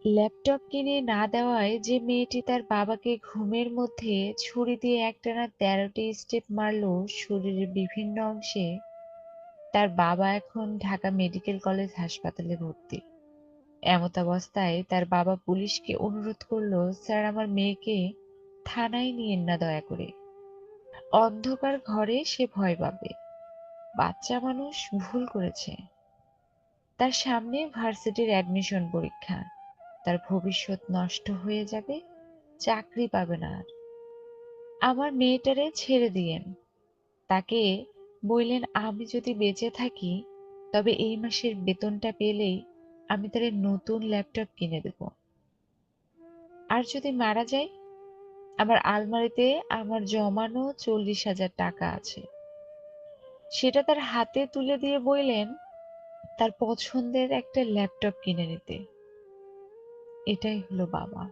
Laptop কিনে না দেওয়ায় যে মেয়েটি তার বাবাকে ঘুমের মধ্যে ছুরি দিয়ে একটানা ১৩টি স্টেপ মারল শরীরের বিভিন্ন অংশে, তার বাবা এখন ঢাকা মেডিকেল কলেজ হাসপাতালে ভর্তি। এমতাবস্থায় তার বাবা পুলিশকে অনুরোধ করল, স্যার আমার মেয়েকে থানায় নিয়েন না দয়া করে। অন্ধকার ঘরে সে ভয় পাবে। বাচ্চা মানুষ ভুল করেছে। তার সামনে ভার্সিটির অ্যাডমিশন পরীক্ষা। তার ভবিষ্যৎ নষ্ট হয়ে যাবে, চাকরি পাবে না আর। আমার মেয়েটারে ছেড়ে দিয়েন। তাকে বললেন আমি যদি বেঁচে থাকি তবে এই মাসের বেতনটা পেলেই আমি তারে নতুন ল্যাপটপ কিনে দেব। আর যদি মারা যাই, আমার আলমারিতে আমার জমানো ৪০,০০০ টাকা আছে। সেটা তার হাতে তুলে দিয়ে বললেন তার পছন্দের একটা ল্যাপটপ কিনে নিতে। এটাই হলো বাবা।